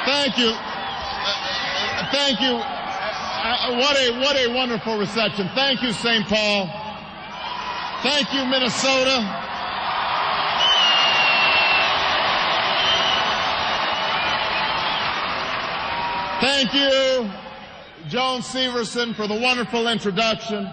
Thank you. Thank you. What a wonderful reception. Thank you, St. Paul. Thank you, Minnesota. Thank you, Joan Severson, for the wonderful introduction.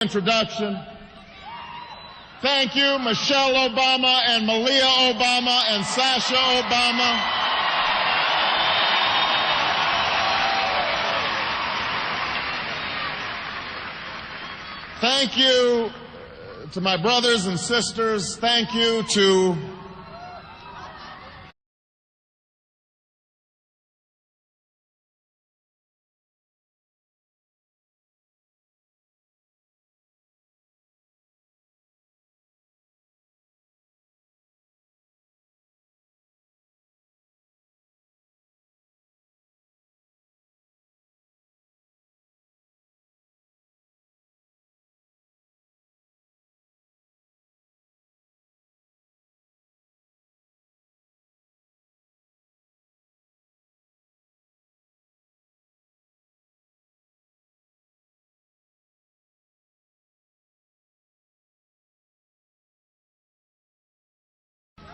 Introduction. Thank you, Michelle Obama and Malia Obama and Sasha Obama. Thank you to my brothers and sisters. Thank you to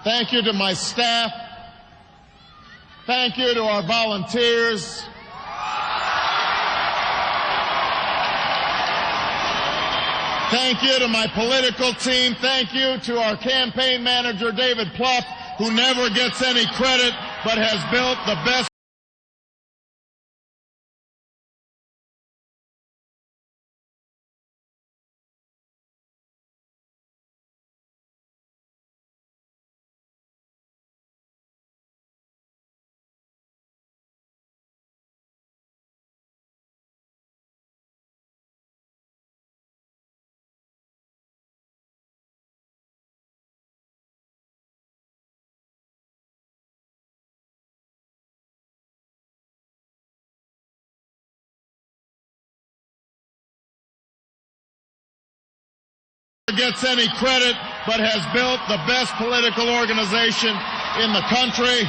thank you to my staff. Thank you to our volunteers. Thank you to my political team. Thank you to our campaign manager, David Plouffe, who never gets any credit but has built the best gets any credit but has built the best political organization in the country.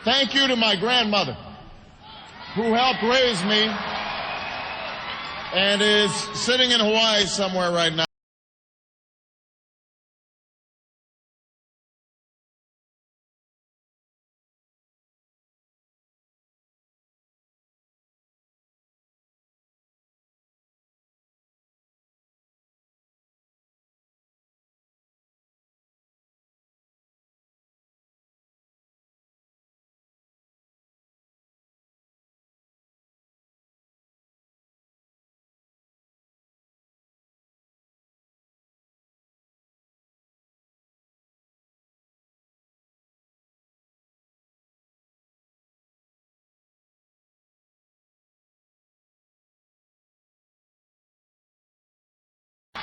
Thank you to my grandmother, who helped raise me and is sitting in Hawaii somewhere right now.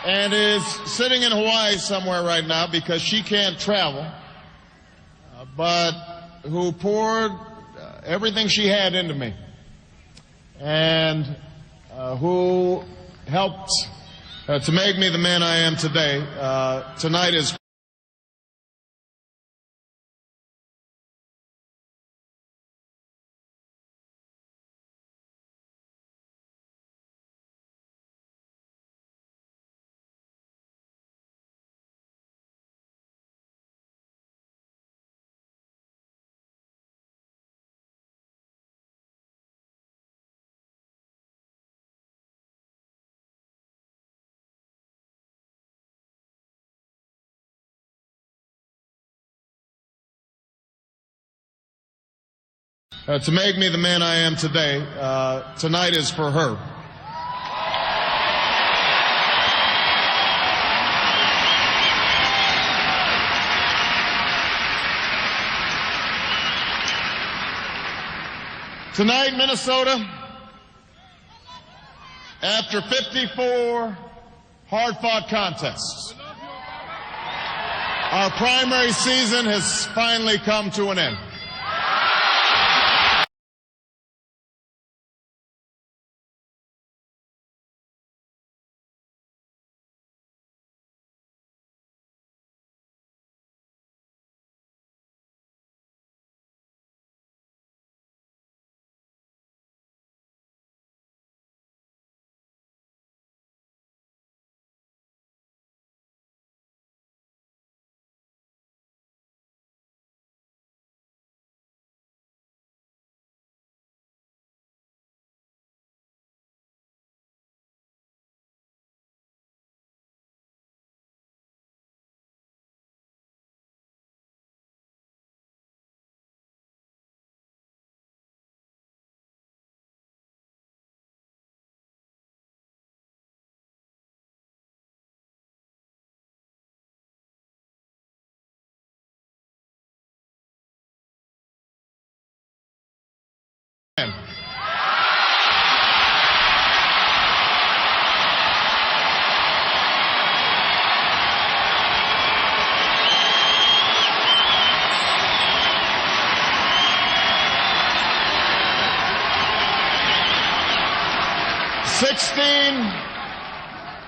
And is sitting in Hawaii somewhere right now because she can't travel, but who poured everything she had into me, and who helped to make me the man I am today. Tonight is to make me the man I am today. Tonight is for her. Tonight, Minnesota, after 54 hard-fought contests, our primary season has finally come to an end.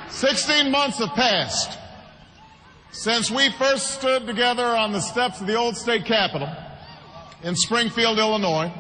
Sixteen months have passed since we first stood together on the steps of the old state capitol in Springfield, Illinois.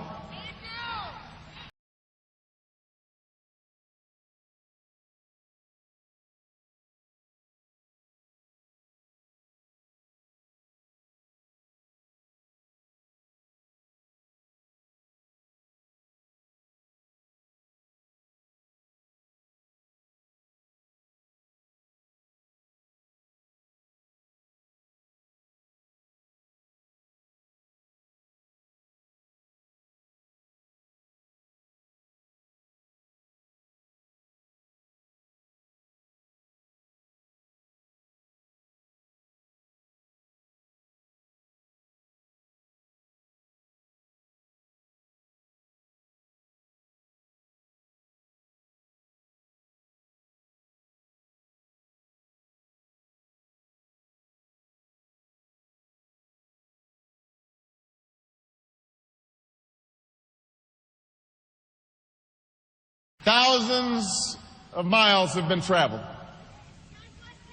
Thousands of miles have been traveled.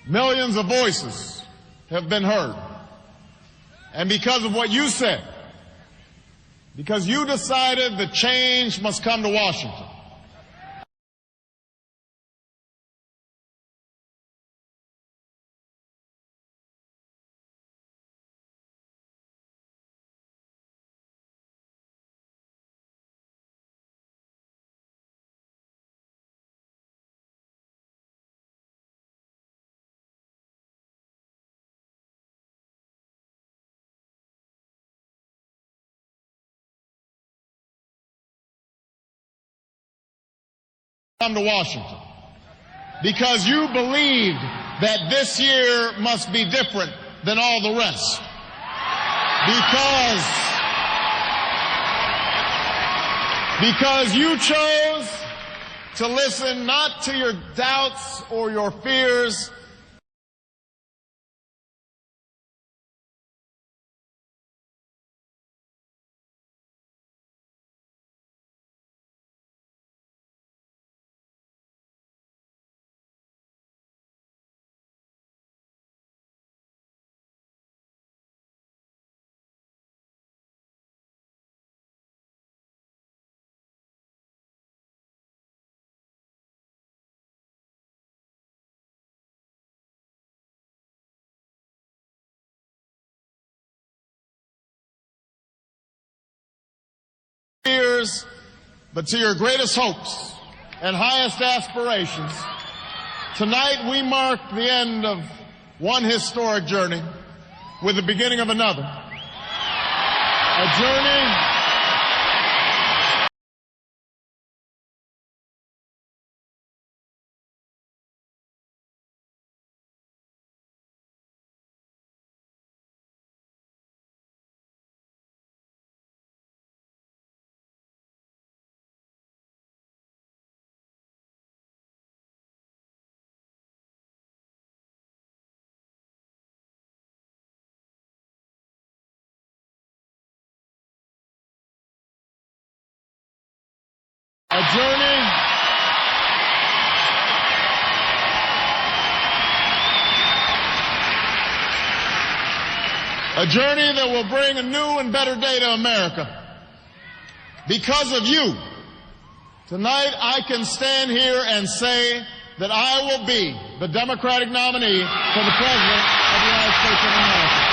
Millions of voices have been heard. And because of what you said, because you decided that change must come to Washington, come to Washington, because you believed that this year must be different than all the rest. Because you chose to listen not to your doubts or your fears, but to your greatest hopes and highest aspirations. Tonight we mark the end of one historic journey with the beginning of another. A journey A journey that will bring a new and better day to America. Because of you, tonight I can stand here and say that I will be the Democratic nominee for the President of the United States of America.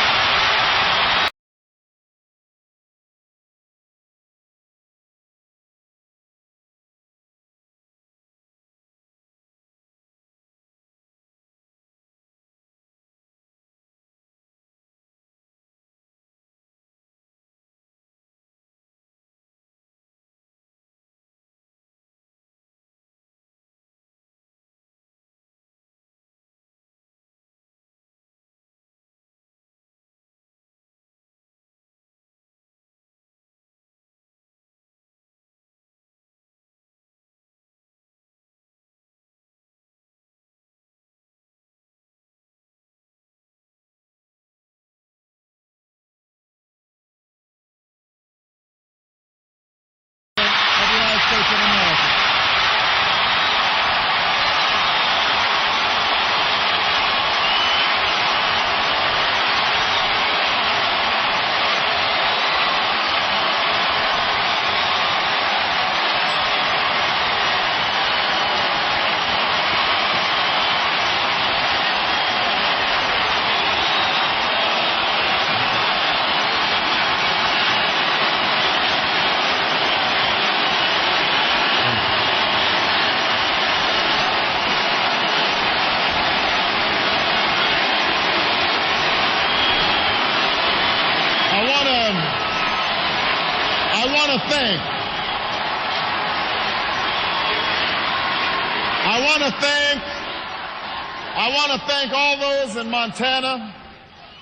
I want to thank all those in Montana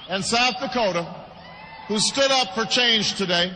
and South Dakota who stood up for change today.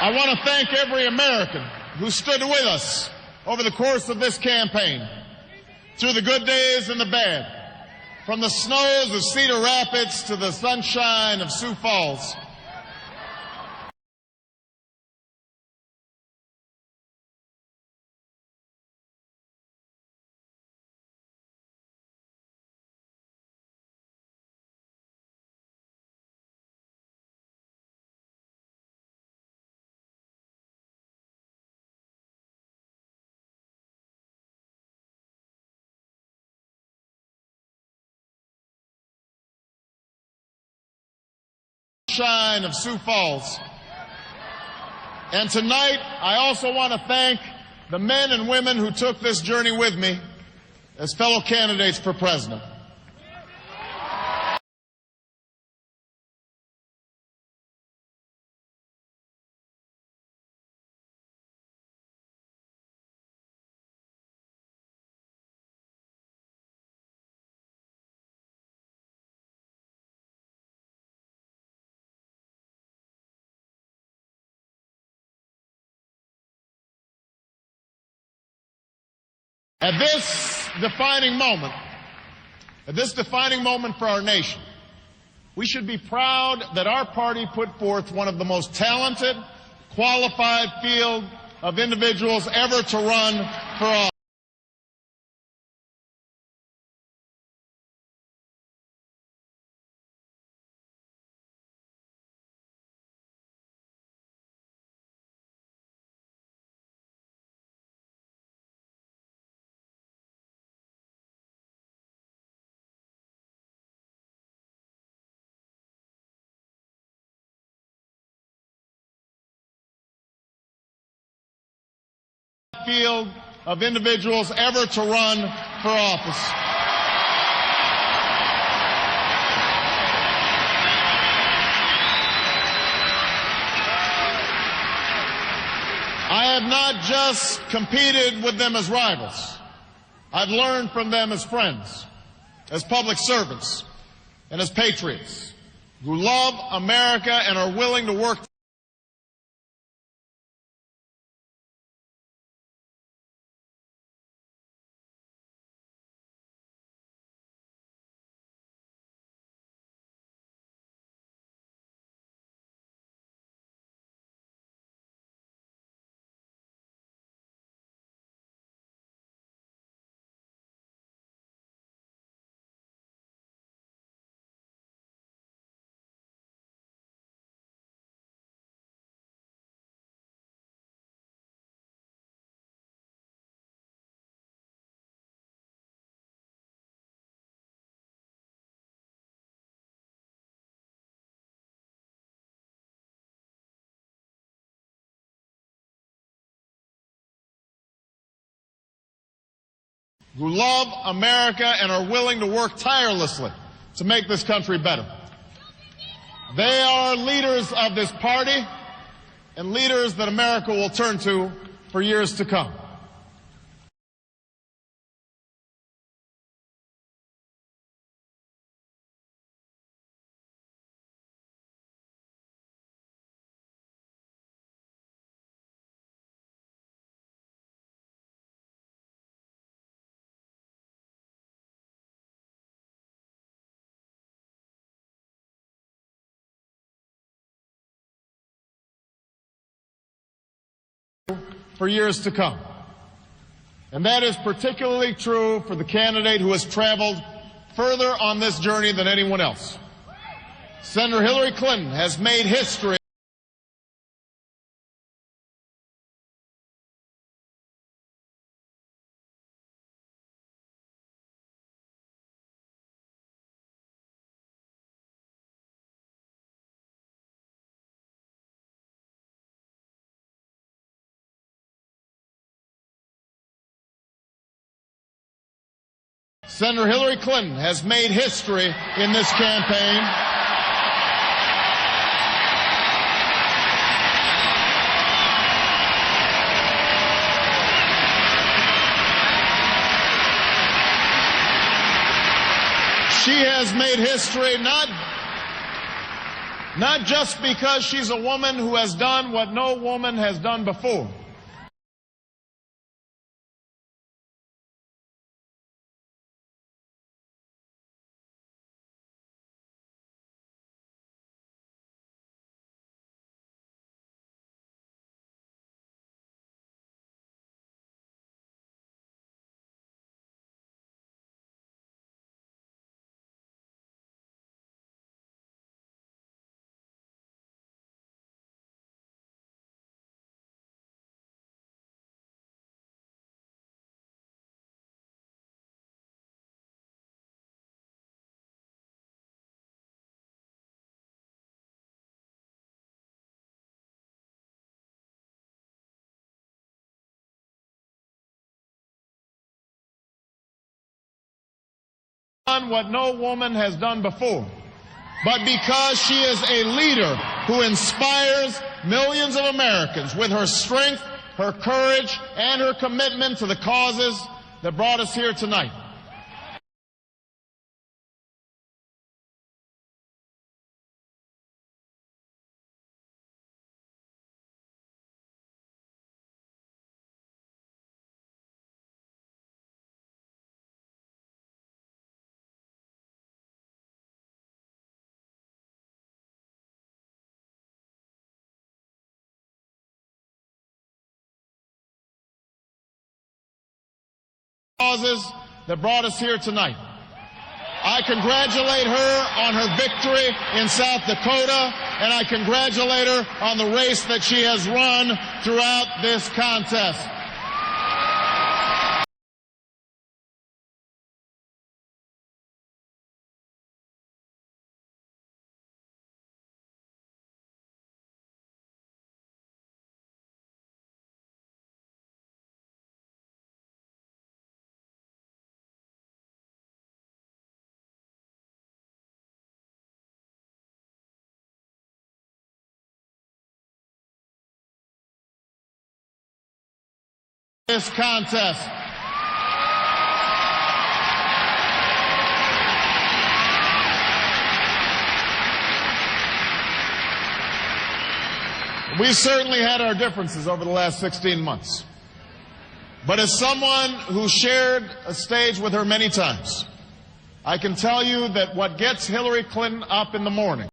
I want to thank every American who stood with us over the course of this campaign, through the good days and the bad, from the snows of Cedar Rapids to the sunshine of Sioux Falls. Shine of Sioux Falls. And tonight, I also want to thank the men and women who took this journey with me as fellow candidates for president. At this defining moment for our nation, we should be proud that our party put forth one of the most talented, qualified field of individuals ever to run for office. Field of individuals ever to run for office. I have not just competed with them as rivals. I've learned from them as friends, as public servants, and as patriots who love America and are willing to work who love America and are willing to work tirelessly to make this country better. They are leaders of this party and leaders that America will turn to for years to come. For years to come. And that is particularly true for the candidate who has traveled further on this journey than anyone else. Senator Hillary Clinton has made history. Senator Hillary Clinton has made history in this campaign. She has made history not just because she's a woman who has done what no woman has done before. done what no woman has done before, but because she is a leader who inspires millions of Americans with her strength, her courage, and her commitment to the causes that brought us here tonight. Causes that brought us here tonight. I congratulate her on her victory in South Dakota, and I congratulate her on the race that she has run throughout this contest. This contest. We've certainly had our differences over the last 16 months. But as someone who shared a stage with her many times, I can tell you that what gets Hillary Clinton up in the morning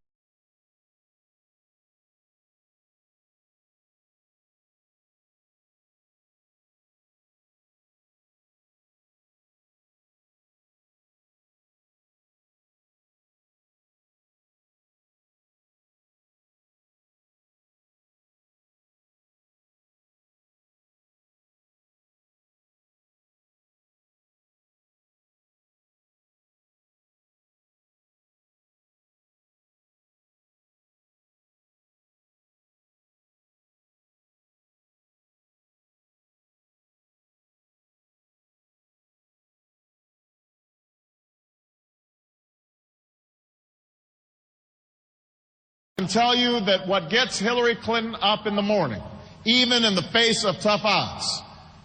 I can tell you that what gets Hillary Clinton up in the morning, even in the face of tough odds,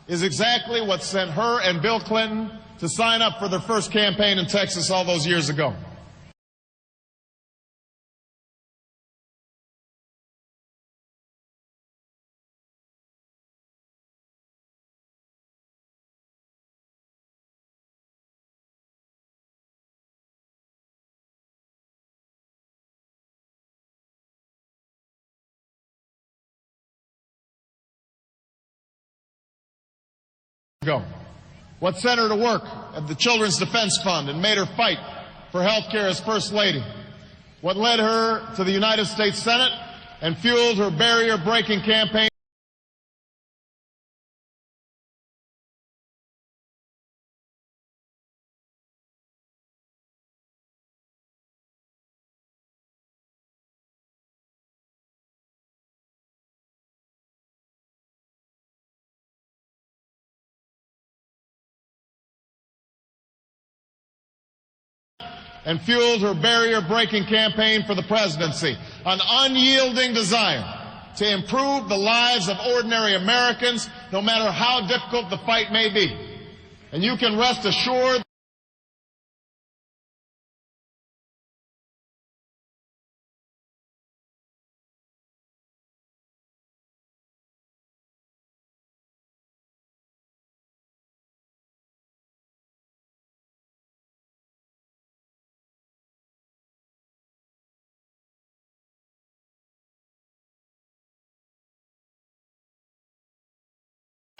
is exactly what sent her and Bill Clinton to sign up for their first campaign in Texas all those years ago. What sent her to work at the Children's Defense Fund and made her fight for health care as First Lady. What led her to the United States Senate and fueled her barrier-breaking campaign. And fueled her barrier-breaking campaign for the presidency, an unyielding desire to improve the lives of ordinary Americans, no matter how difficult the fight may be. And you can rest assured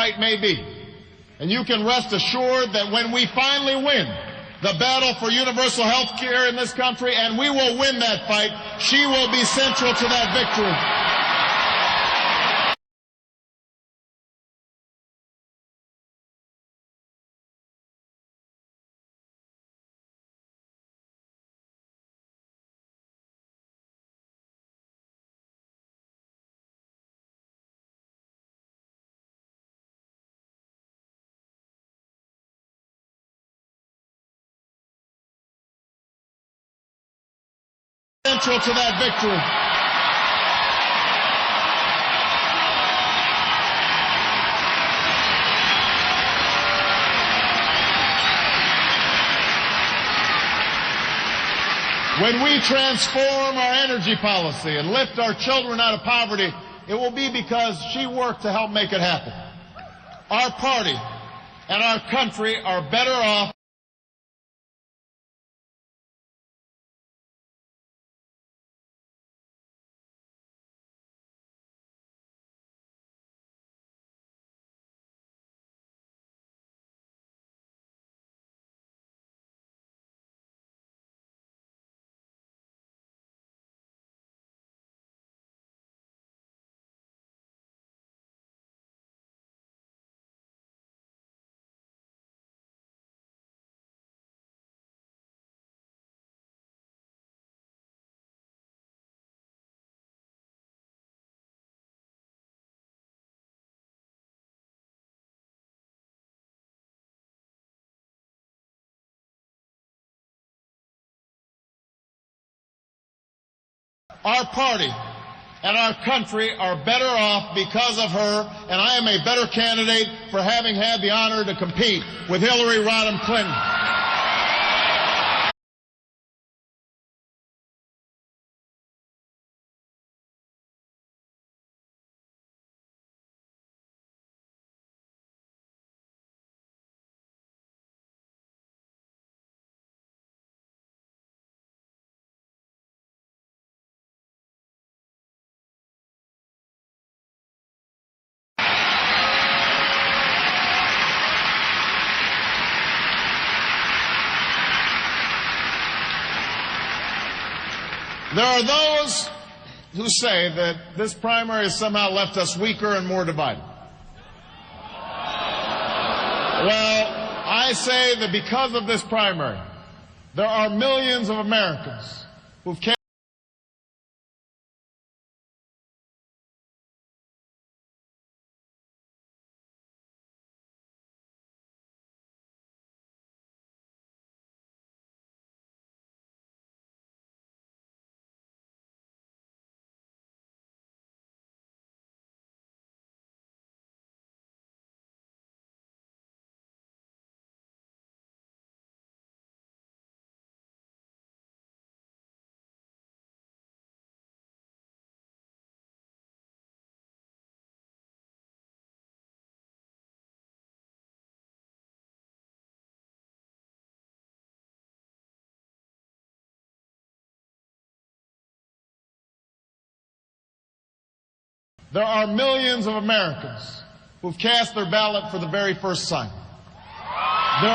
fight may be. And you can rest assured that when we finally win the battle for universal health care in this country, and we will win that fight, she will be central to that victory. central to that victory. When we transform our energy policy and lift our children out of poverty, it will be because she worked to help make it happen. Our party and our country are better off. Our party and our country are better off because of her, and I am a better candidate for having had the honor to compete with Hillary Rodham Clinton. There are those who say that this primary has somehow left us weaker and more divided. Well, I say that because of this primary, there are millions of Americans who've cast There are millions of Americans who've cast their ballot for the very first time. There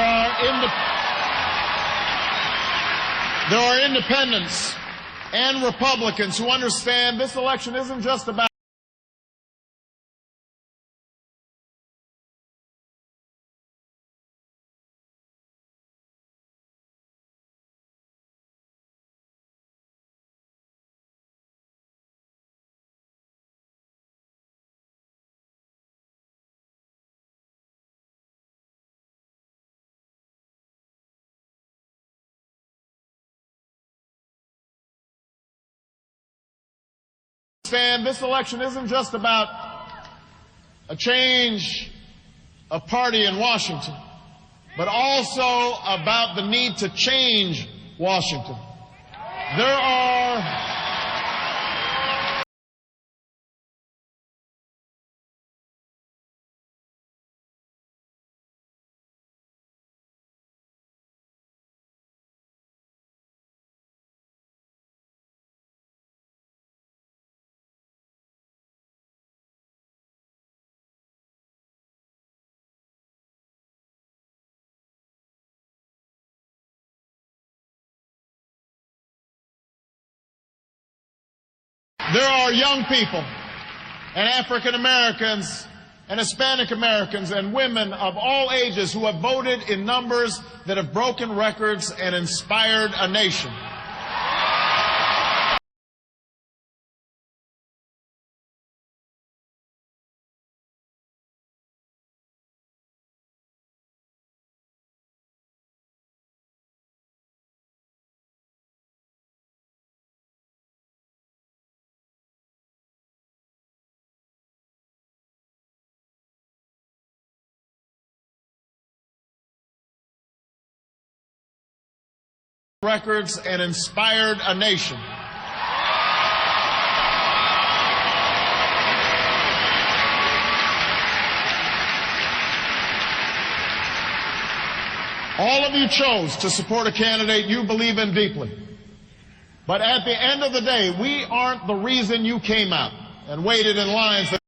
are independents and Republicans who understand this election isn't just about this election isn't just about a change of party in Washington, but also about the need to change Washington. There are young people and African Americans and Hispanic Americans and women of all ages who have voted in numbers that have broken records and inspired a nation. records and inspired a nation. All of you chose to support a candidate you believe in deeply. But at the end of the day, we aren't the reason you came out and waited in lines that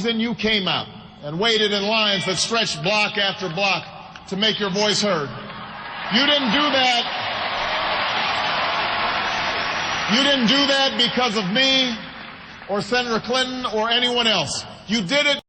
you came out and waited in lines that stretched block after block to make your voice heard. You didn't do that. You didn't do that because of me or Senator Clinton or anyone else. You did it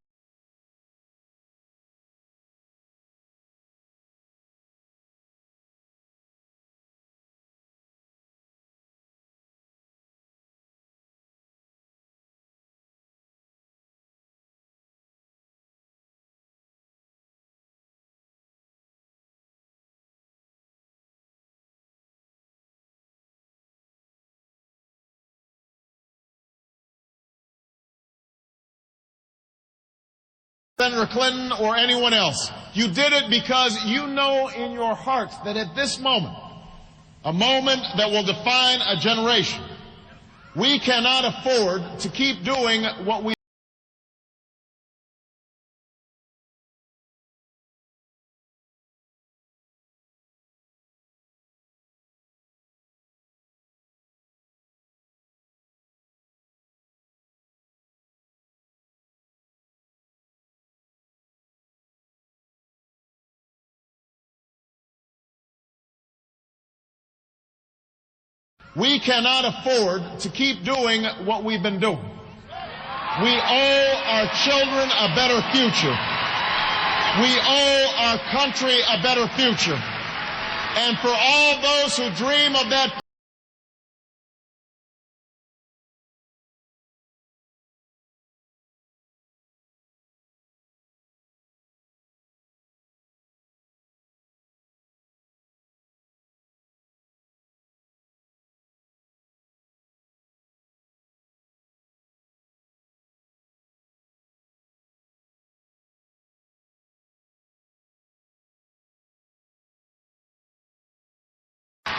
Senator Clinton or anyone else. You did it because you know in your hearts that at this moment, a moment that will define a generation, we cannot afford to keep doing what we We cannot afford to keep doing what we've been doing. We owe our children a better future. We owe our country a better future. And for all those who dream of that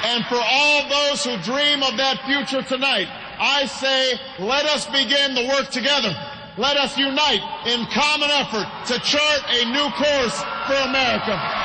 And for all those who dream of that future tonight, I say, let us begin the work together. Let us unite in common effort to chart a new course for America.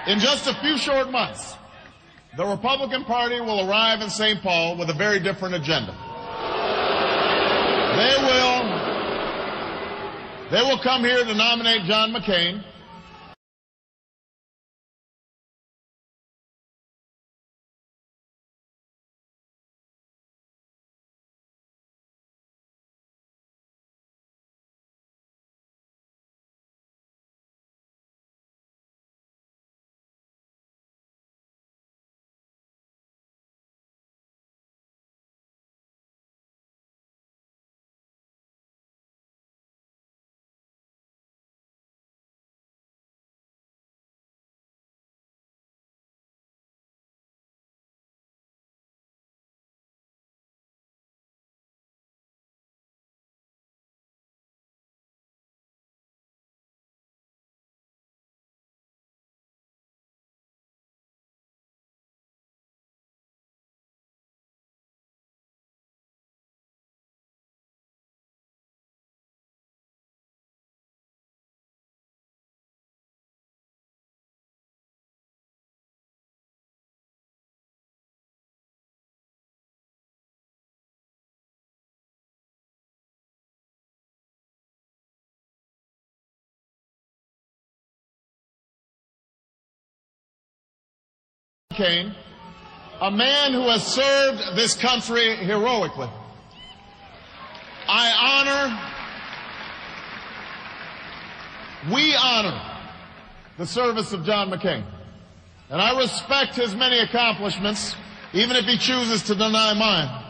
In just a few short months, the Republican Party will arrive in St. Paul with a very different agenda. They will come here to nominate John McCain. McCain, a man who has served this country heroically. We honor the service of John McCain, and I respect his many accomplishments, even if he chooses to deny mine.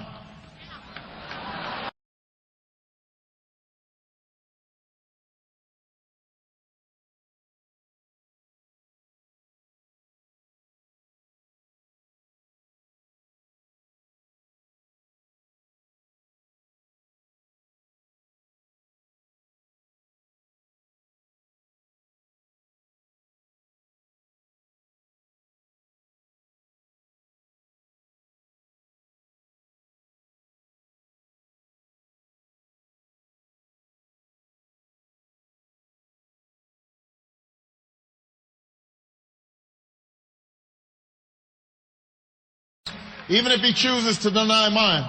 Even if he chooses to deny mine.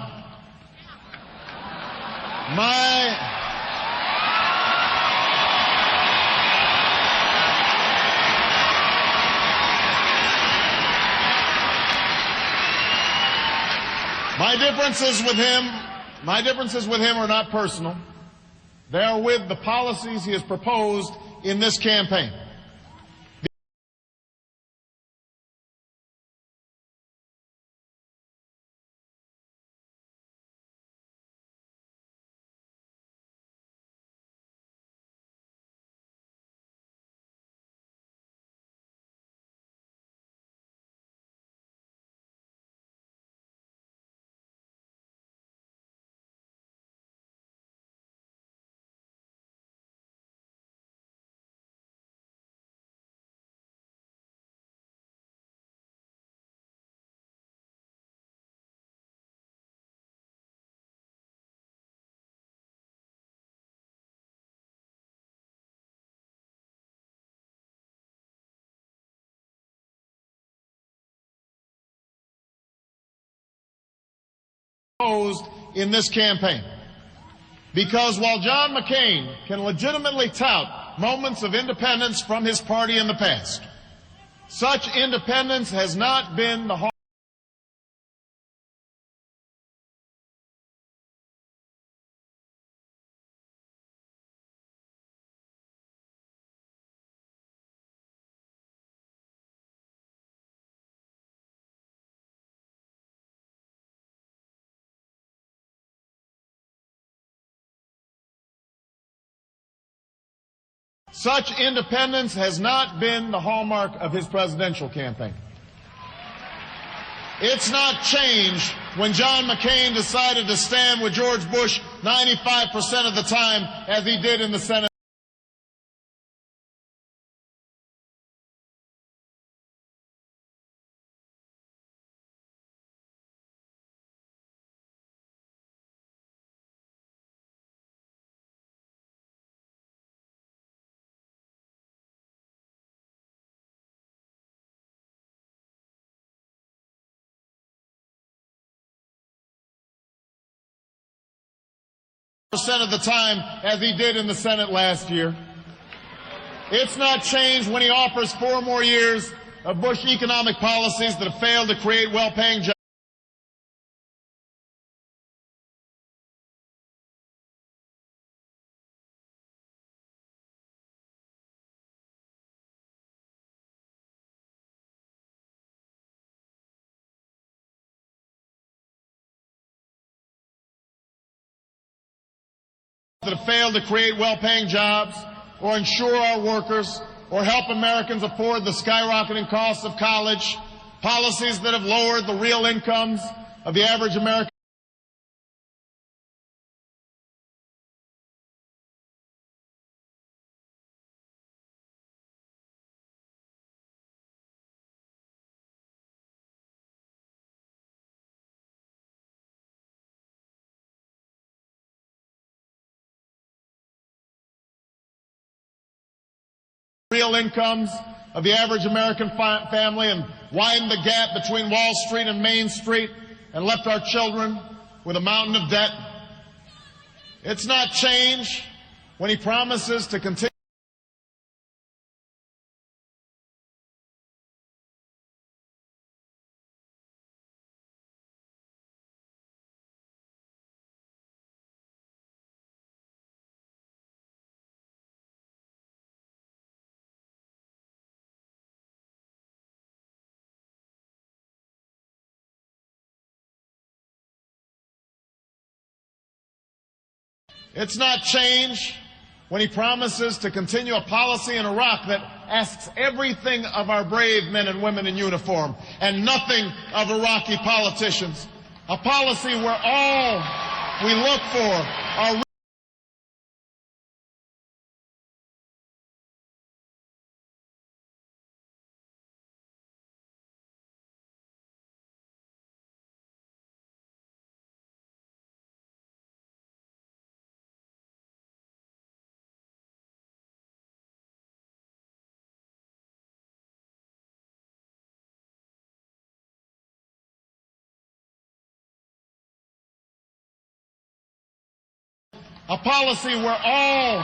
My differences with him are not personal. They are with the policies he has proposed in this campaign. In this campaign. Because while John McCain can legitimately tout moments of independence from his party in the past, such independence has not been the hallmark. Such independence has not been the hallmark of his presidential campaign. It's not changed when John McCain decided to stand with George Bush 95% of the time, as he did in the Senate. Percent of the time, as he did in the Senate last year. It's not changed when he offers 4 more years of Bush economic policies that have failed to create well-paying jobs. That have failed to create well-paying jobs or insure our workers or help Americans afford the skyrocketing costs of college, policies that have lowered the real incomes of the average American. Real incomes of the average American family and widened the gap between Wall Street and Main Street and left our children with a mountain of debt. It's not change when he promises to continue It's not change when he promises to continue a policy in Iraq that asks everything of our brave men and women in uniform and nothing of Iraqi politicians. A policy where all we look for are a policy where all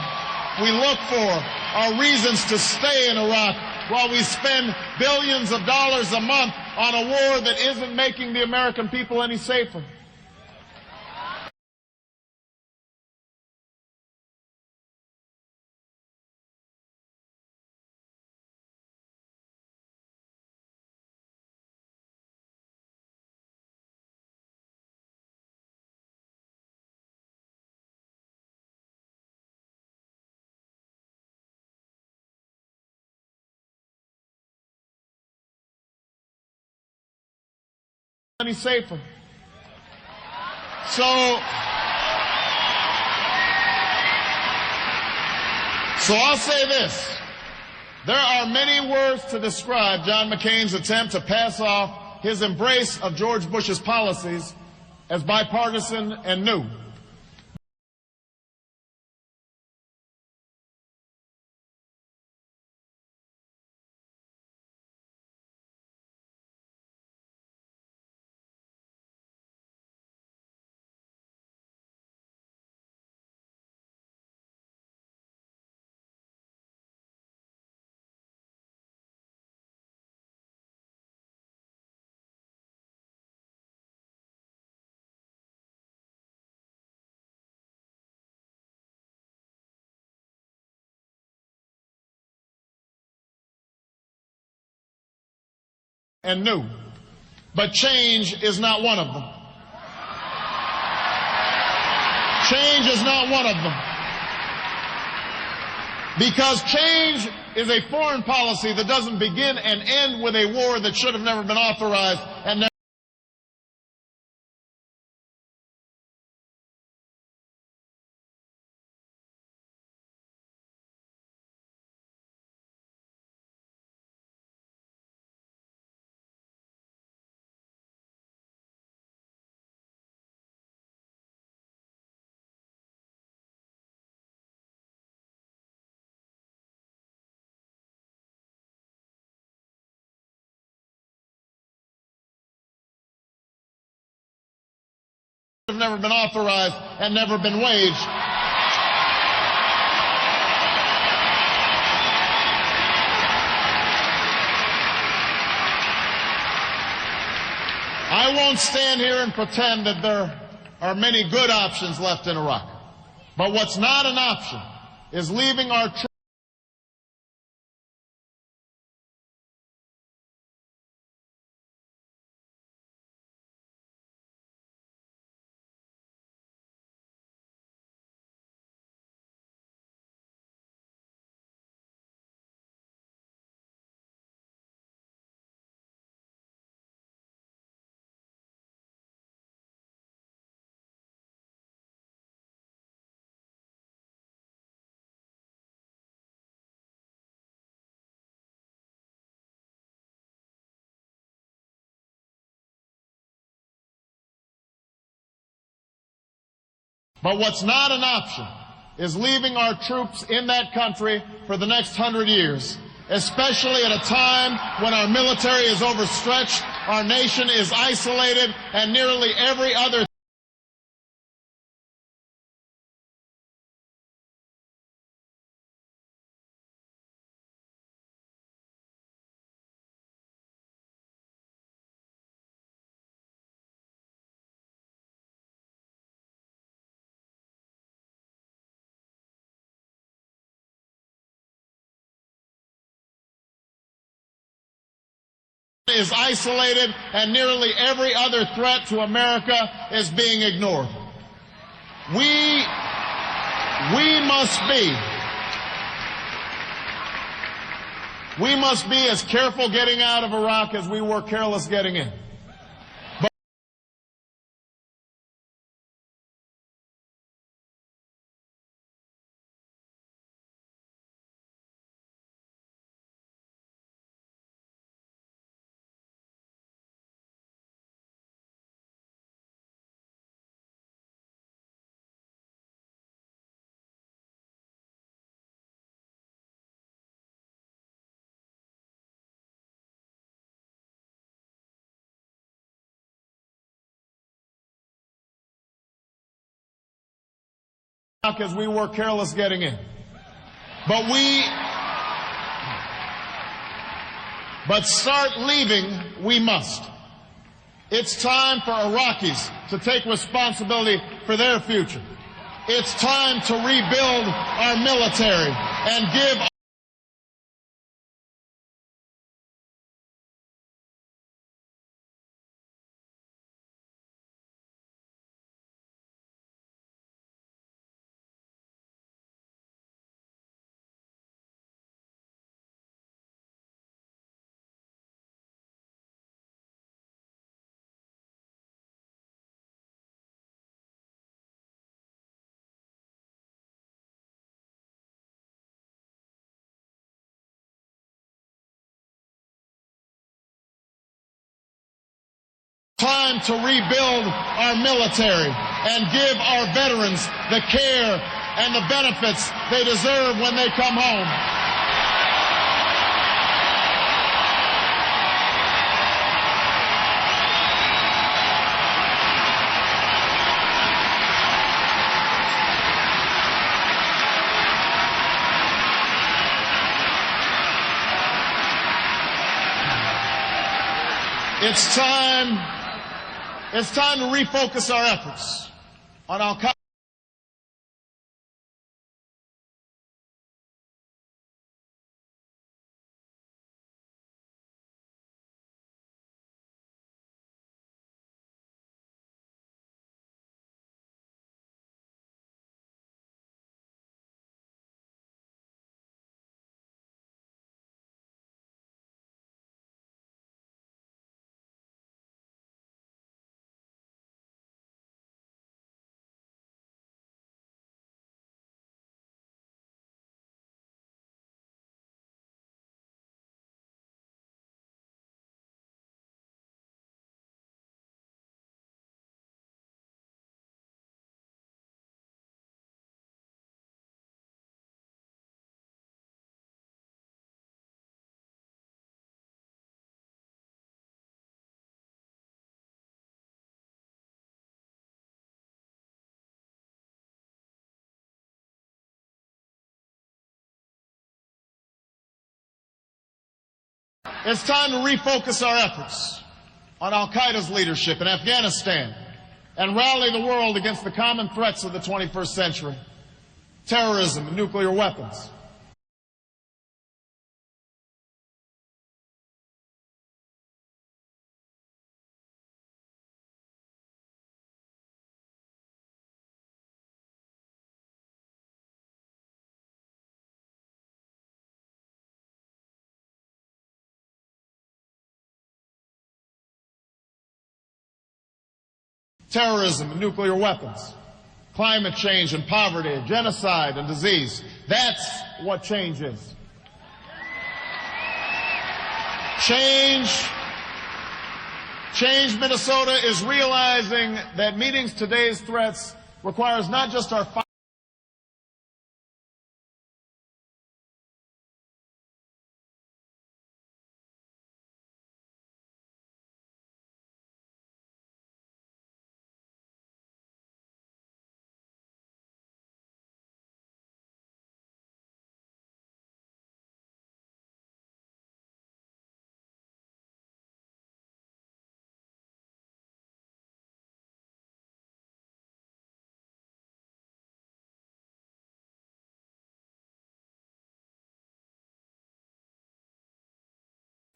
we look for are reasons to stay in Iraq while we spend billions of dollars a month on a war that isn't making the American people any safer. Any safer. So I'll say this. There are many words to describe John McCain's attempt to pass off his embrace of George Bush's policies as bipartisan and new. And new. But change is not one of them. Change is not one of them. Because change is a foreign policy that doesn't begin and end with a war that should have never been authorized and never been authorized and never been waged. I won't stand here and pretend that there are many good options left in Iraq. But what's not an option is leaving our troops But what's not an option is leaving our troops in that country for the next 100 years, especially at a time when our military is overstretched, our nation is isolated, and nearly every other is isolated, and nearly every other threat to America is being ignored. We We must be as careful getting out of Iraq as we were careless getting in. As we were careless getting in. But start leaving, we must. It's time for Iraqis to take responsibility for their future. It's time to rebuild our military and give time to rebuild our military and give our veterans the care and the benefits they deserve when they come home. It's time to refocus our efforts on Al-Qaeda. It's time to refocus our efforts on Al-Qaeda's leadership in Afghanistan and rally the world against the common threats of the 21st century: terrorism and nuclear weapons. Terrorism and nuclear weapons, climate change and poverty, genocide and disease. That's what change is. Change Minnesota is realizing that meeting today's threats requires not just our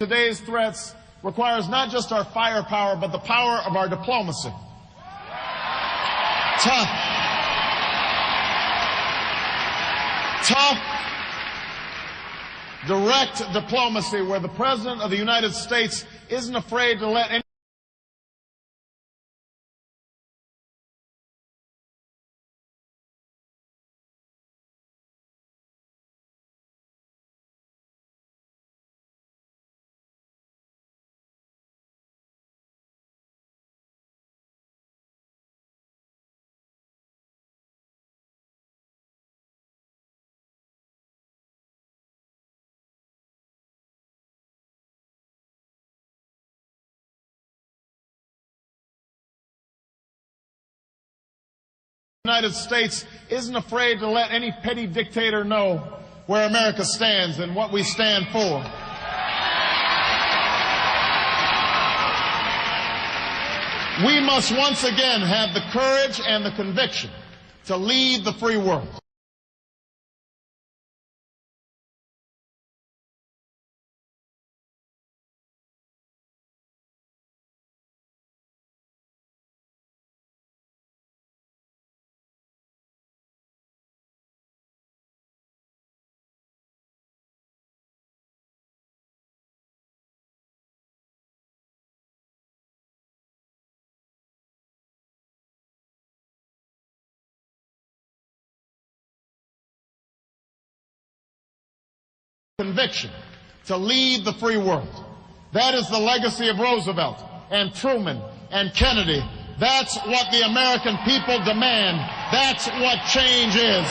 today's threats requires not just our firepower, but the power of our diplomacy. tough, direct diplomacy where the President of the United States isn't afraid to let any United States isn't afraid to let any petty dictator know where America stands and what we stand for. We must once again have the courage and the conviction to lead the free world. Conviction to lead the free world. That is the legacy of Roosevelt and Truman and Kennedy. That's what the American people demand. That's what change is.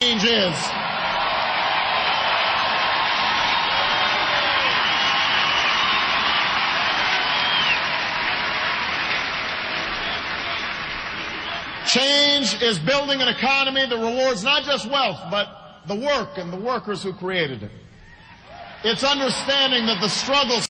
Change is. Change is building an economy that rewards not just wealth, but the work and the workers who created it. It's understanding that the struggles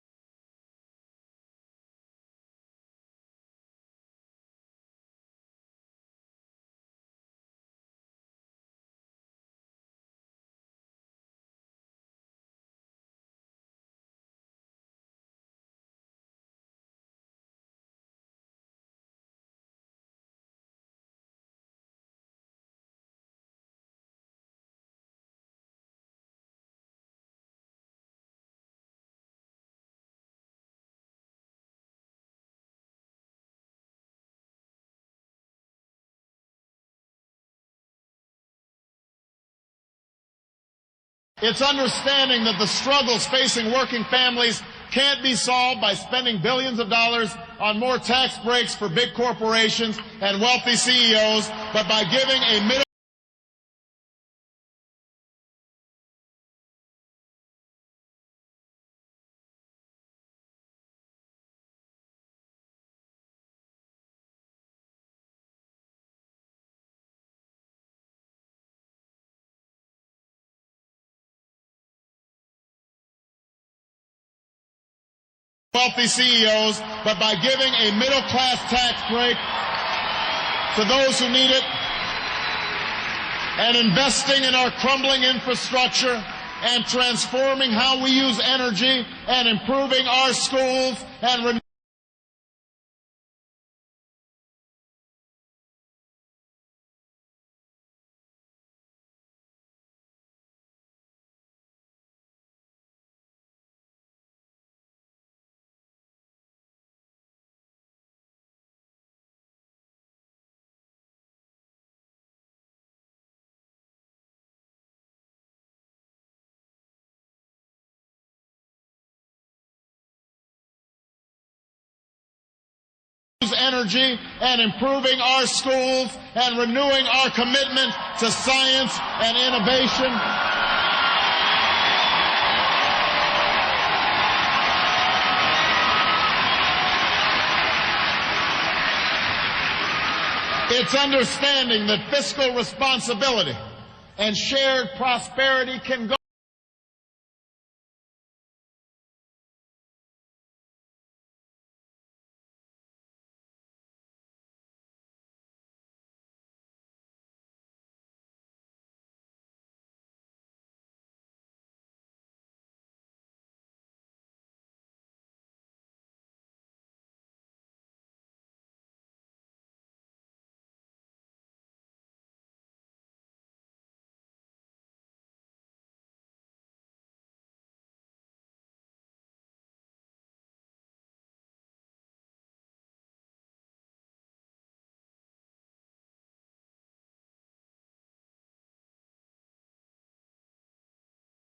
It's understanding that the struggles facing working families can't be solved by spending billions of dollars on more tax breaks for big corporations and wealthy CEOs, but by giving a middle wealthy CEOs, but by giving a middle-class tax break to those who need it, and investing in our crumbling infrastructure, and transforming how we use energy, and improving our schools, and energy and improving our schools and renewing our commitment to science and innovation. It's understanding that fiscal responsibility and shared prosperity can go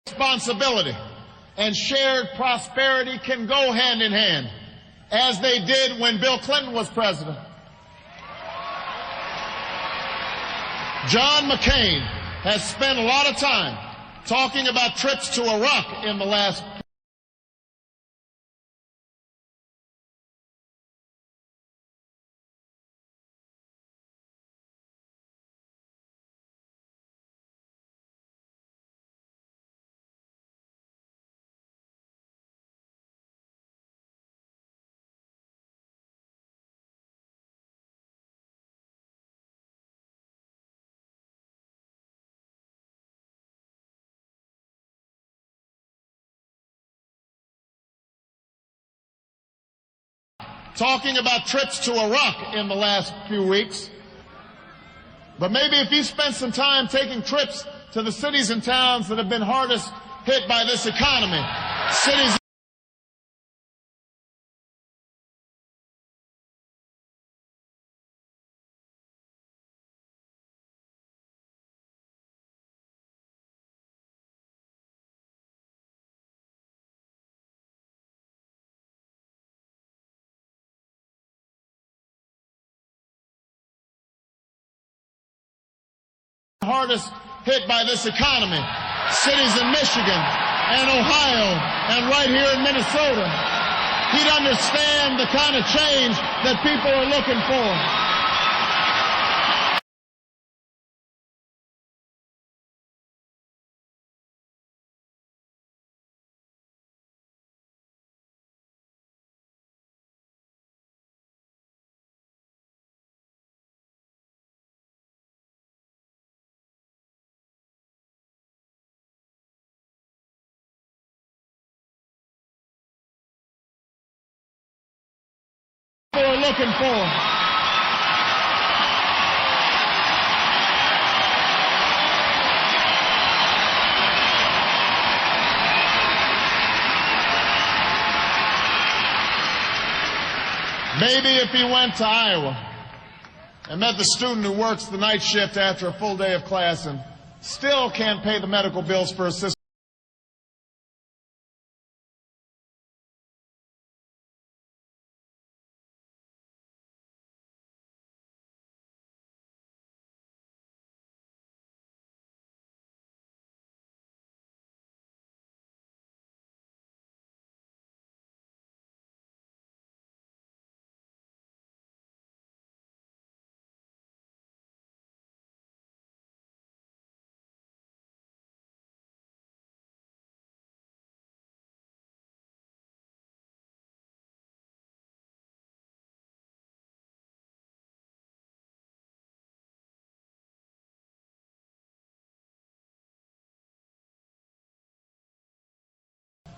responsibility and shared prosperity can go hand in hand, as they did when Bill Clinton was president. John McCain has spent a lot of time talking about trips to Iraq in the last talking about trips to Iraq in the last few weeks. But maybe if you spent some time taking trips to the cities and towns that have been hardest hit by this economy, cities hardest hit by this economy, cities in Michigan and Ohio and right here in Minnesota, he'd understand the kind of change that people are looking for. People are looking for. Maybe if he went to Iowa and met the student who works the night shift after a full day of class and still can't pay the medical bills for his sister.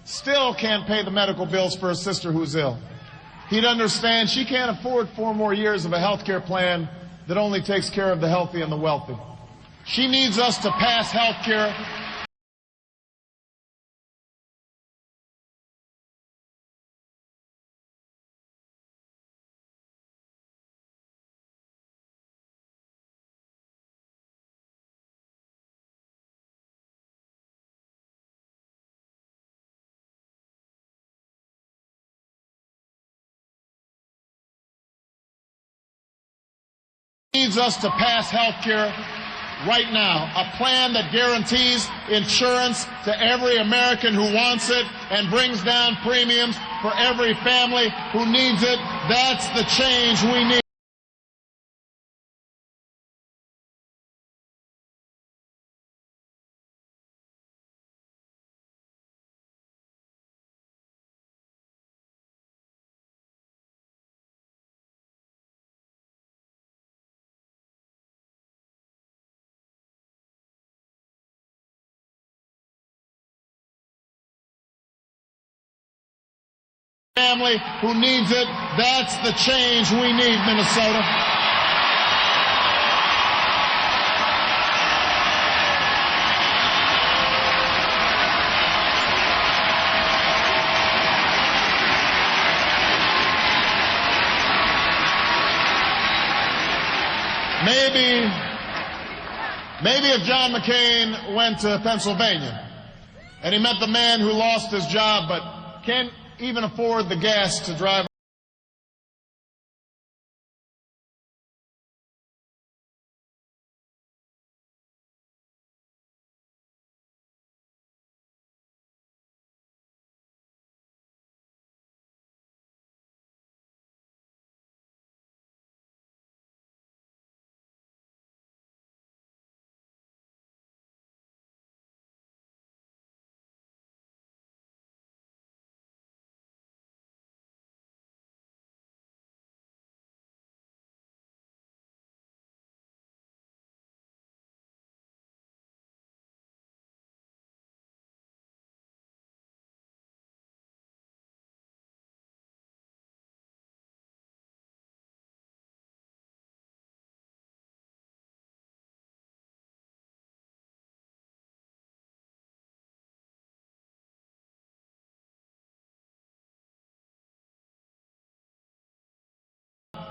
Still can't pay the medical bills for his sister who's ill. He'd understand she can't afford 4 more years of a health care plan that only takes care of the healthy and the wealthy. She needs us to pass health care needs us to pass health care right now, a plan that guarantees insurance to every American who wants it and brings down premiums for every family who needs it. That's the change we need. Family who needs it. That's the change we need, Minnesota. Maybe if John McCain went to Pennsylvania And he met the man who lost his job but can't even afford the gas to drive.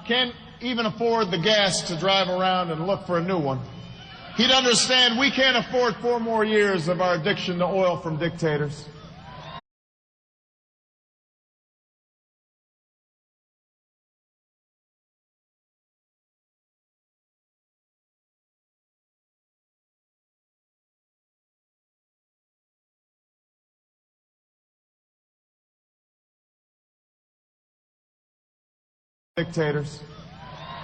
Can't even afford the gas to drive around and look for a new one. He'd understand we can't afford 4 more years of our addiction to oil from dictators.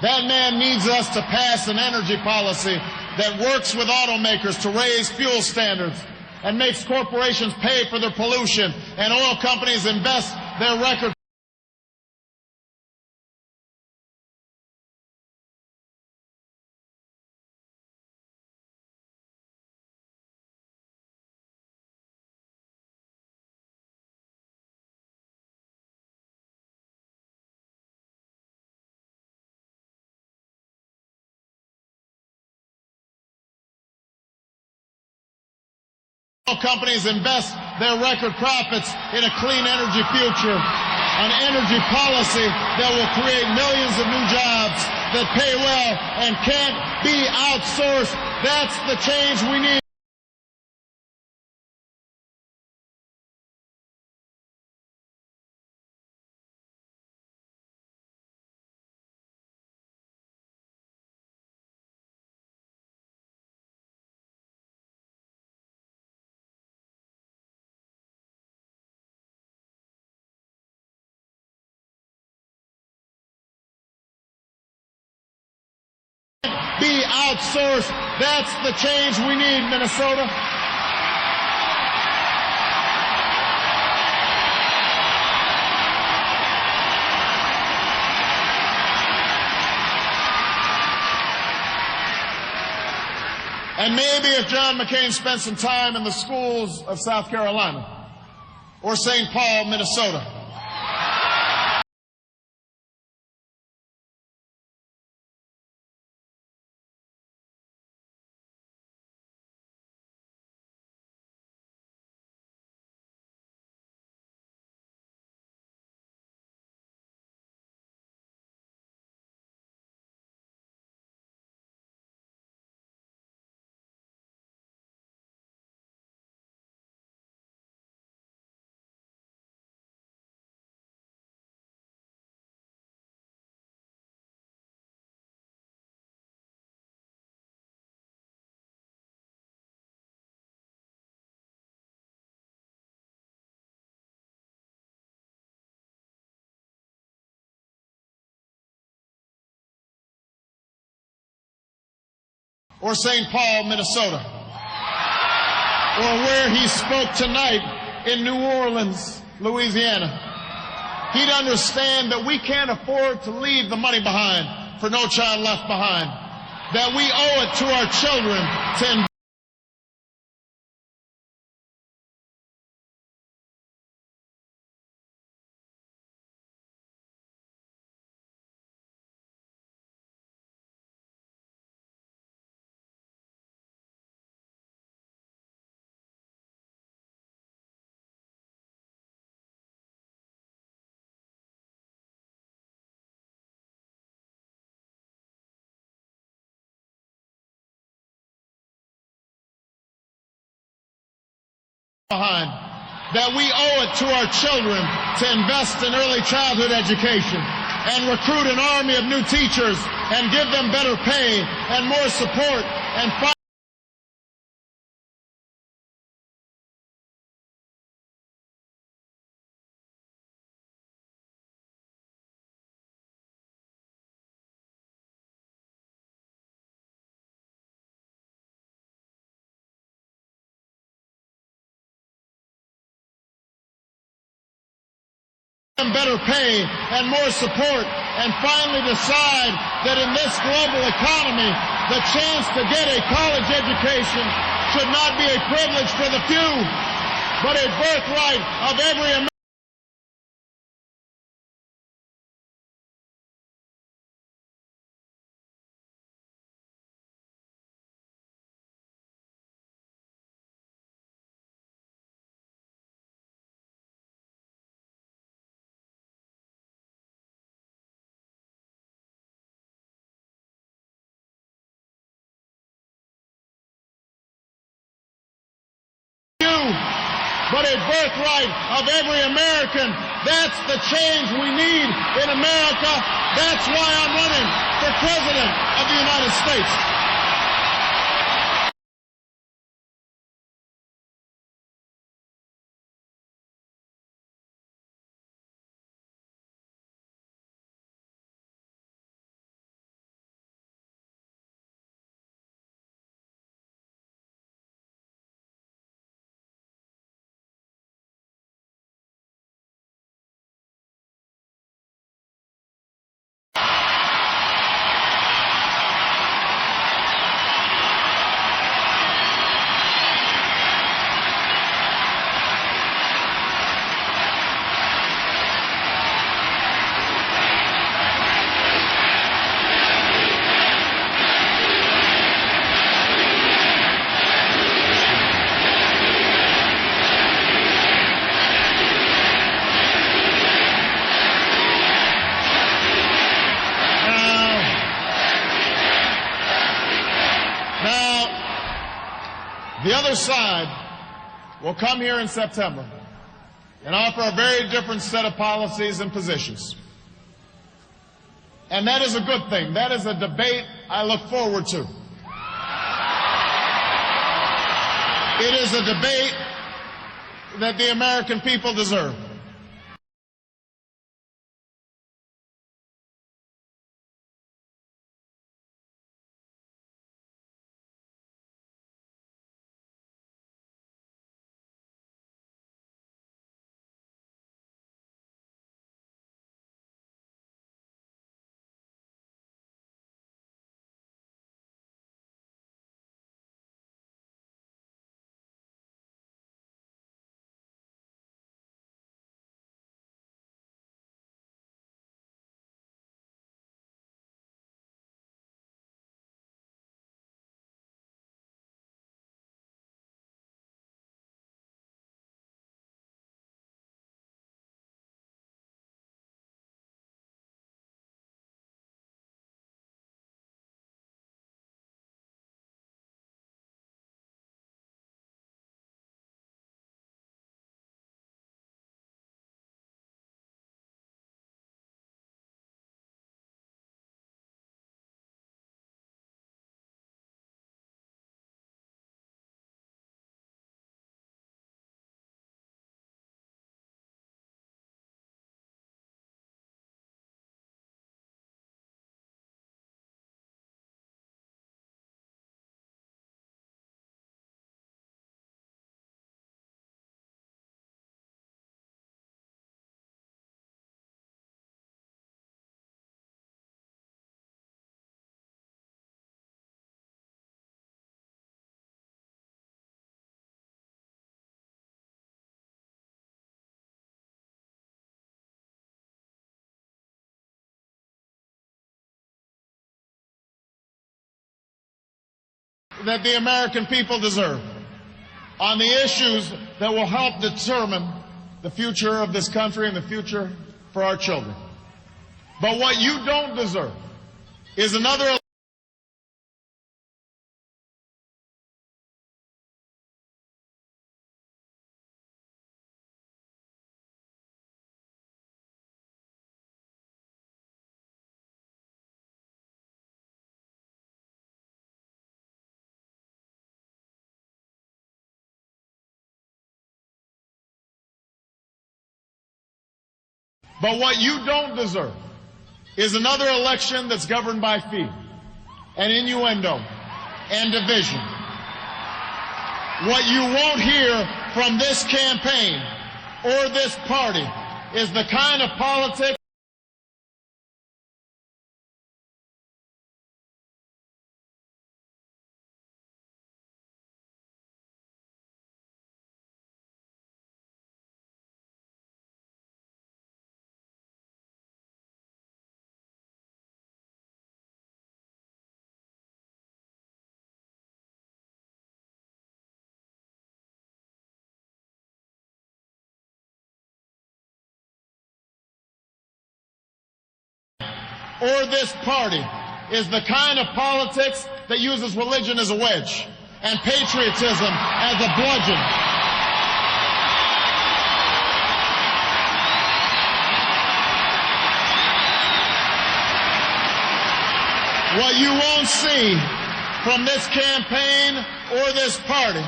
That man needs us to pass an energy policy that works with automakers to raise fuel standards and makes corporations pay for their pollution and oil companies invest their record oil companies invest their record profits in a clean energy future, an energy policy that will create millions of new jobs that pay well and can't be outsourced. That's the change we need. Be outsourced. That's the change we need, Minnesota. And maybe if John McCain spent some time in the schools of South Carolina or St. Paul, Minnesota, or St. Paul, Minnesota, or where he spoke tonight in New Orleans, Louisiana, he'd understand that we can't afford to leave the money behind for No Child Left Behind, that we owe it to our children to behind, that we owe it to our children to invest in early childhood education and recruit an army of new teachers and give them better pay and more support and better pay and more support, and finally decide that in this global economy, the chance to get a college education should not be a privilege for the few, but a birthright of every American. But a birthright of every American. That's the change we need in America. That's why I'm running for President of the United States. The other side will come here in September and offer a very different set of policies and positions. And that is a good thing. That is a debate I look forward to. It is a debate that the American people deserve. That the American people deserve on the issues that will help determine the future of this country and the future for our children. But what you don't deserve is another But what you don't deserve is another election that's governed by fear and innuendo and division. What you won't hear from this campaign or this party is the kind of politics or this party is the kind of politics that uses religion as a wedge and patriotism as a bludgeon. What you won't see from this campaign or this party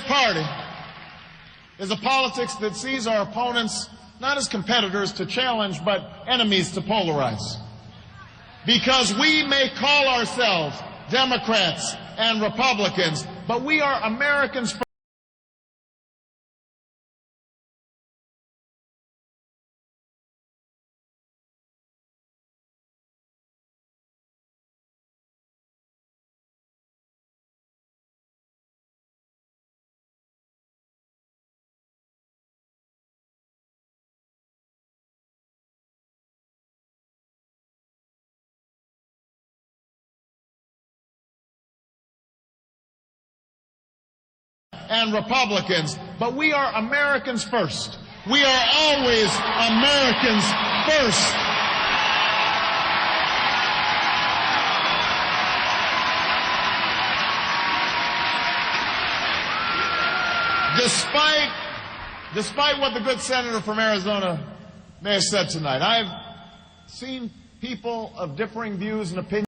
party is a politics that sees our opponents not as competitors to challenge, but enemies to polarize. Because we may call ourselves Democrats and Republicans, but we are Americans first. And Republicans, but we are Americans first. We are always Americans first. Despite what the good senator from Arizona may have said tonight, I've seen people of differing views and opinions.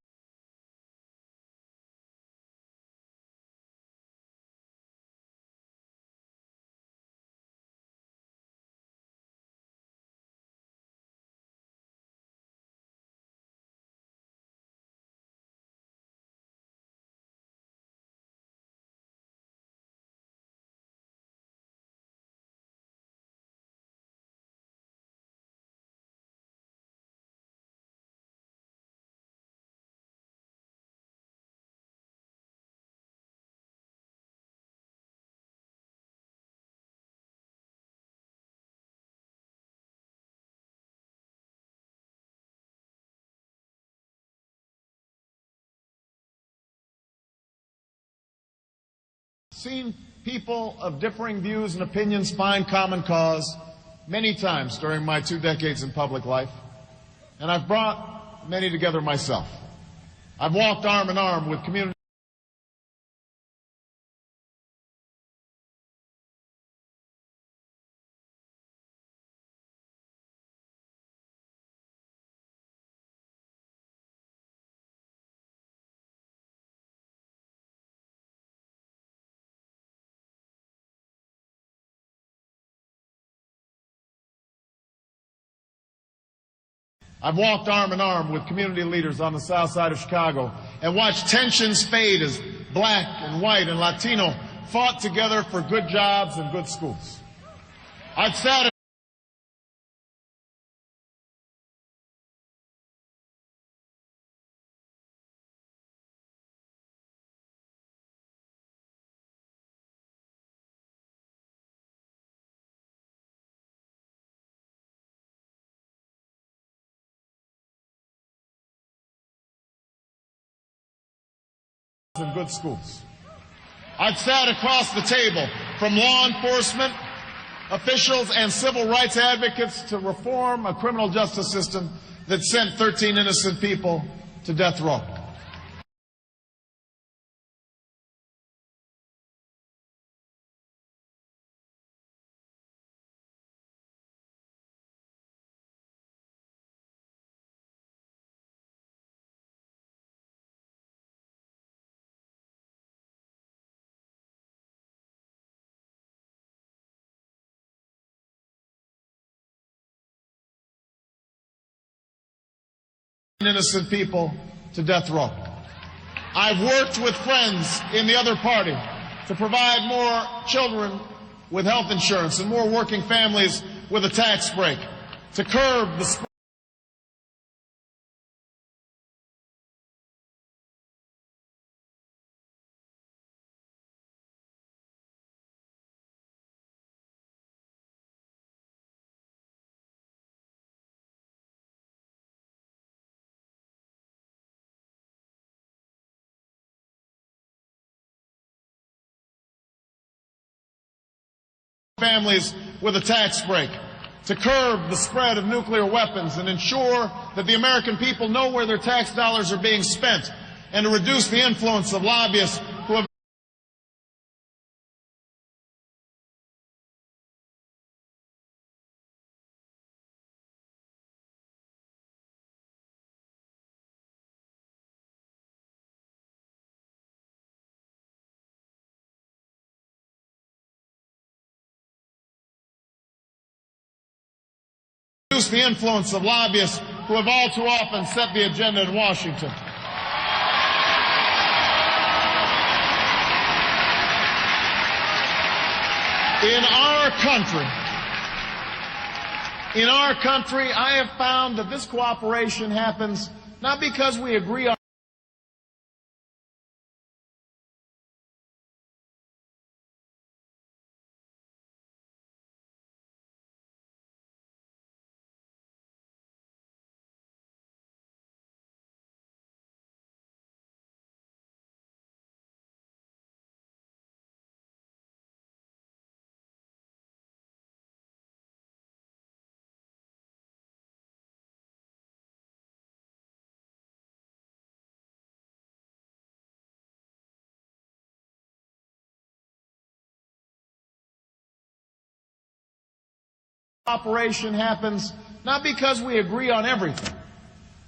Seen people of differing views and opinions find common cause many times during my 2 decades in public life, and I've brought many together myself. I've walked arm in arm with community I've walked arm in arm with community leaders on the south side of Chicago and watched tensions fade as black and white and Latino fought together for good jobs and good schools. I've sat in good schools. I've sat across the table from law enforcement officials and civil rights advocates to reform a criminal justice system that sent 13 innocent people to death row. Innocent people to death row. I've worked with friends in the other party to provide more children with health insurance and more working families with a tax break, to curb the spread families with a tax break, to curb the spread of nuclear weapons and ensure that the American people know where their tax dollars are being spent, and to reduce the influence of lobbyists who have reduced the influence of lobbyists who have all too often set the agenda in Washington. In our country, I have found that this cooperation happens not because we agree on cooperation happens not because we agree on everything,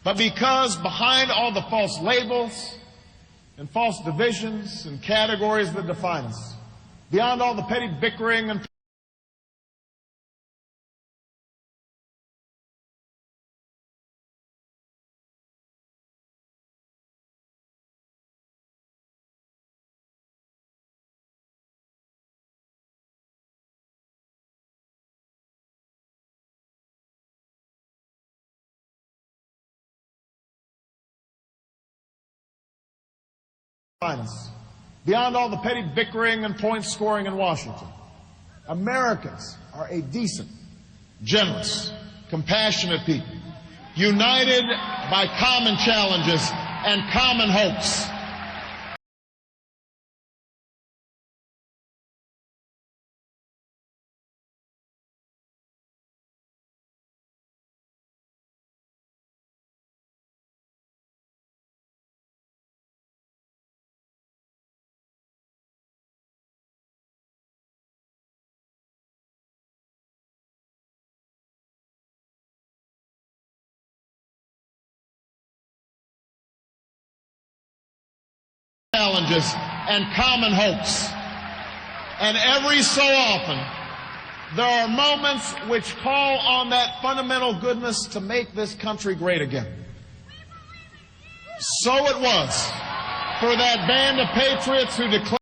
but because behind all the false labels and false divisions and categories that define us, beyond all the petty bickering and beyond all the petty bickering and point scoring in Washington, Americans are a decent, generous, compassionate people, united by common challenges and common hopes. Challenges and common hopes. And every so often, there are moments which call on that fundamental goodness to make this country great again. So it was for that band of patriots who declared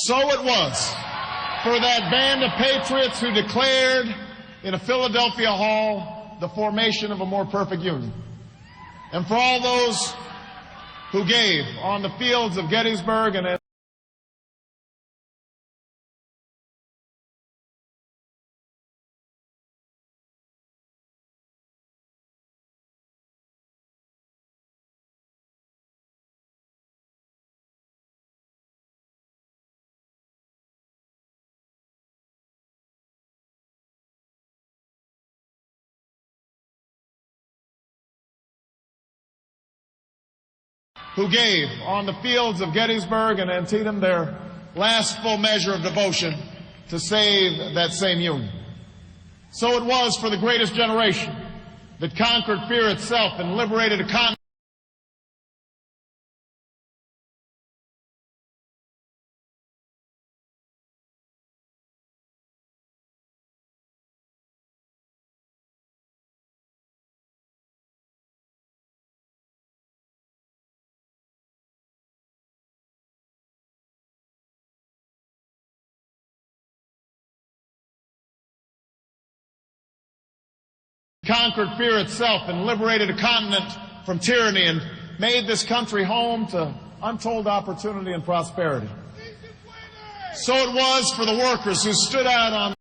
So it was for that band of patriots who declared in a Philadelphia hall the formation of a more perfect union. And for all those who gave on the fields of Gettysburg and who gave on the fields of Gettysburg and Antietam their last full measure of devotion to save that same union. So it was for the greatest generation that conquered fear itself and liberated a continent. Conquered fear itself and liberated a continent from tyranny and made this country home to untold opportunity and prosperity. So it was for the workers who stood out on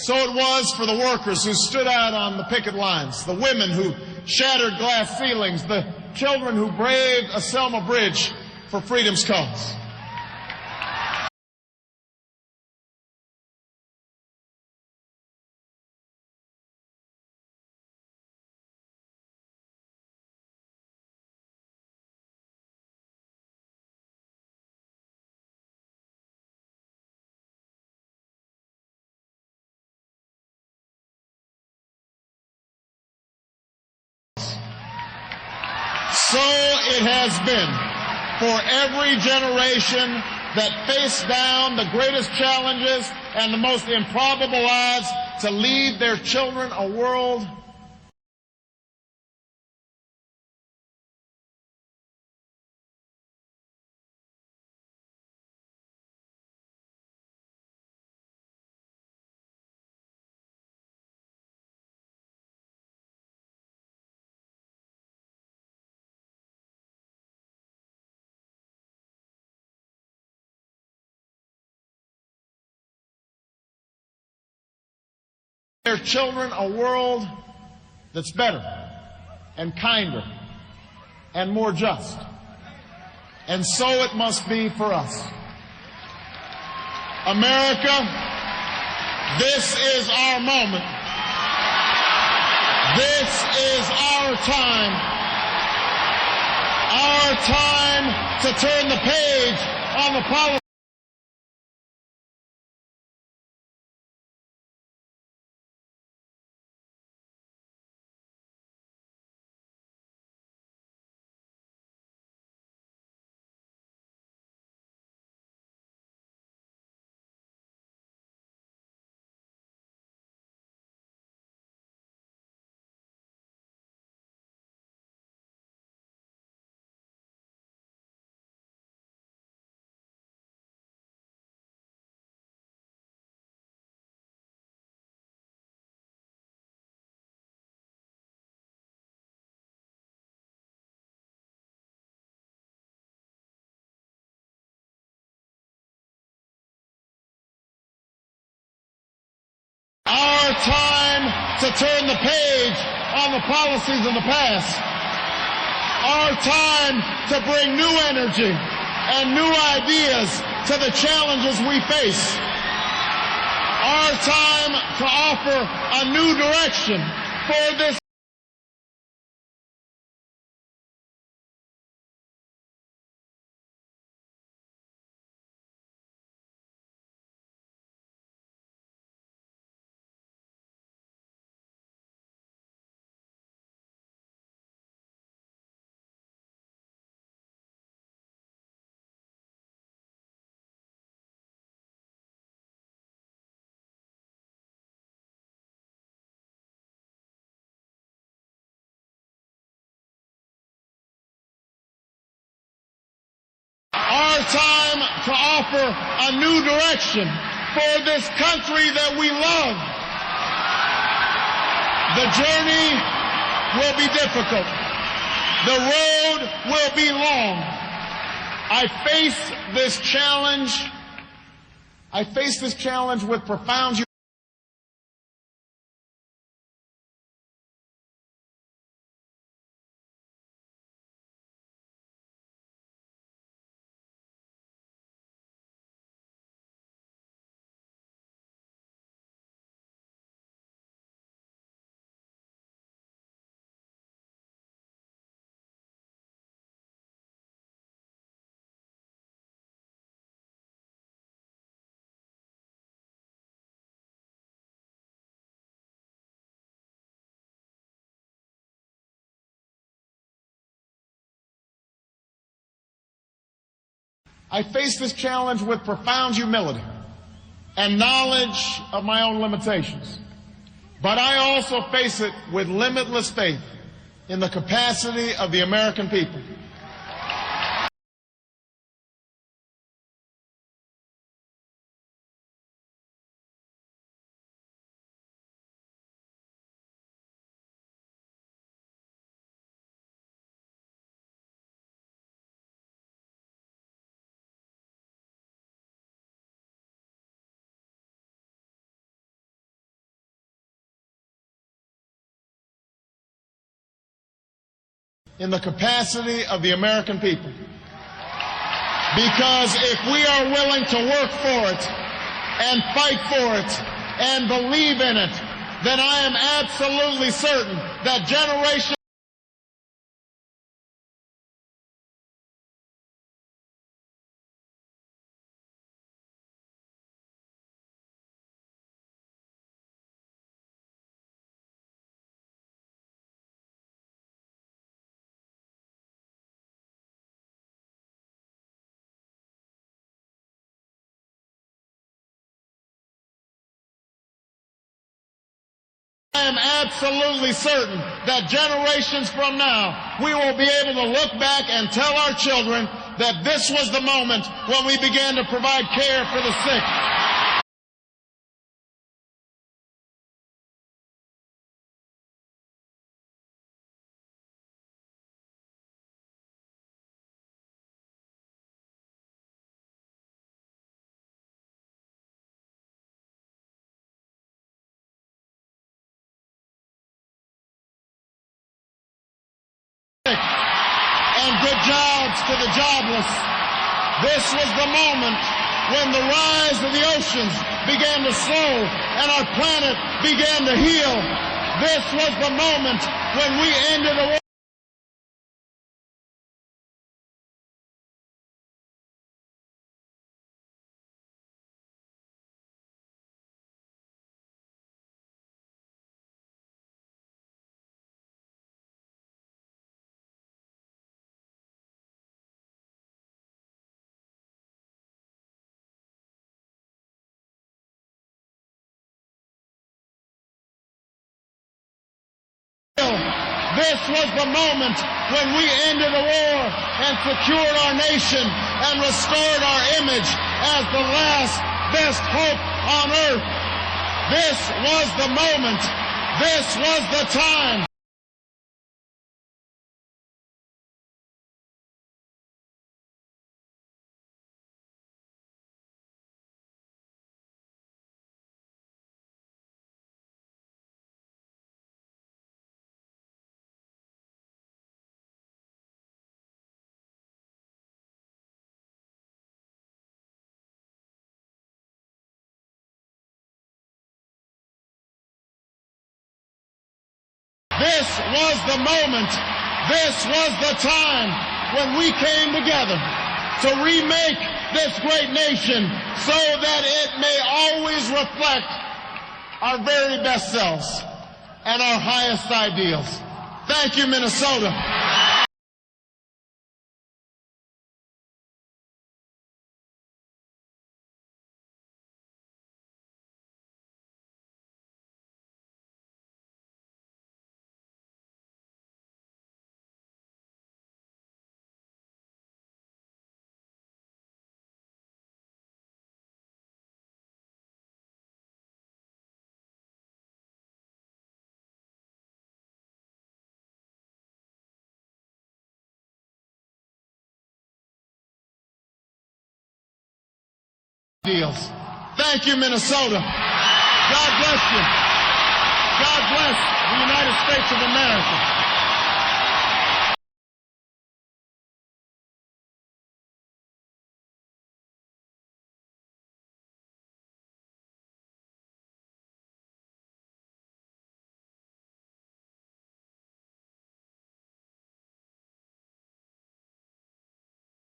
So it was for the workers who stood out on the picket lines, the women who shattered glass ceilings, the children who braved a Selma Bridge for freedom's cause. So it has been for every generation that faced down the greatest challenges and the most improbable odds to leave their children a world their children a world that's better and kinder and more just. And so it must be for us. America, this is our moment. This is our time. Our time to turn the page on the politics. Our time to turn the page on the policies of the past. Our time to bring new energy and new ideas to the challenges we face. Our time to offer a new direction for this to offer a new direction for this country that we love. The journey will be difficult. The road will be long. I face this challenge with profound humility. I face this challenge with profound humility and knowledge of my own limitations. But I also face it with limitless faith in the capacity of the American people. In the capacity of the American people. Because if we are willing to work for it and fight for it and believe in it, then I am absolutely certain that generations I am absolutely certain that generations from now, we will be able to look back and tell our children that this was the moment when we began to provide care for the sick. And good jobs to the jobless. This was the moment when the rise of the oceans began to slow and our planet began to heal. This was the moment when we ended the war. This was the moment when we ended the war and secured our nation and restored our image as the last best hope on earth. This was the moment. This was the time. This was the moment. This was the time when we came together to remake this great nation so that it may always reflect our very best selves and our highest ideals. Thank you, Minnesota. deals. Thank you, Minnesota. God bless you. God bless the United States of America.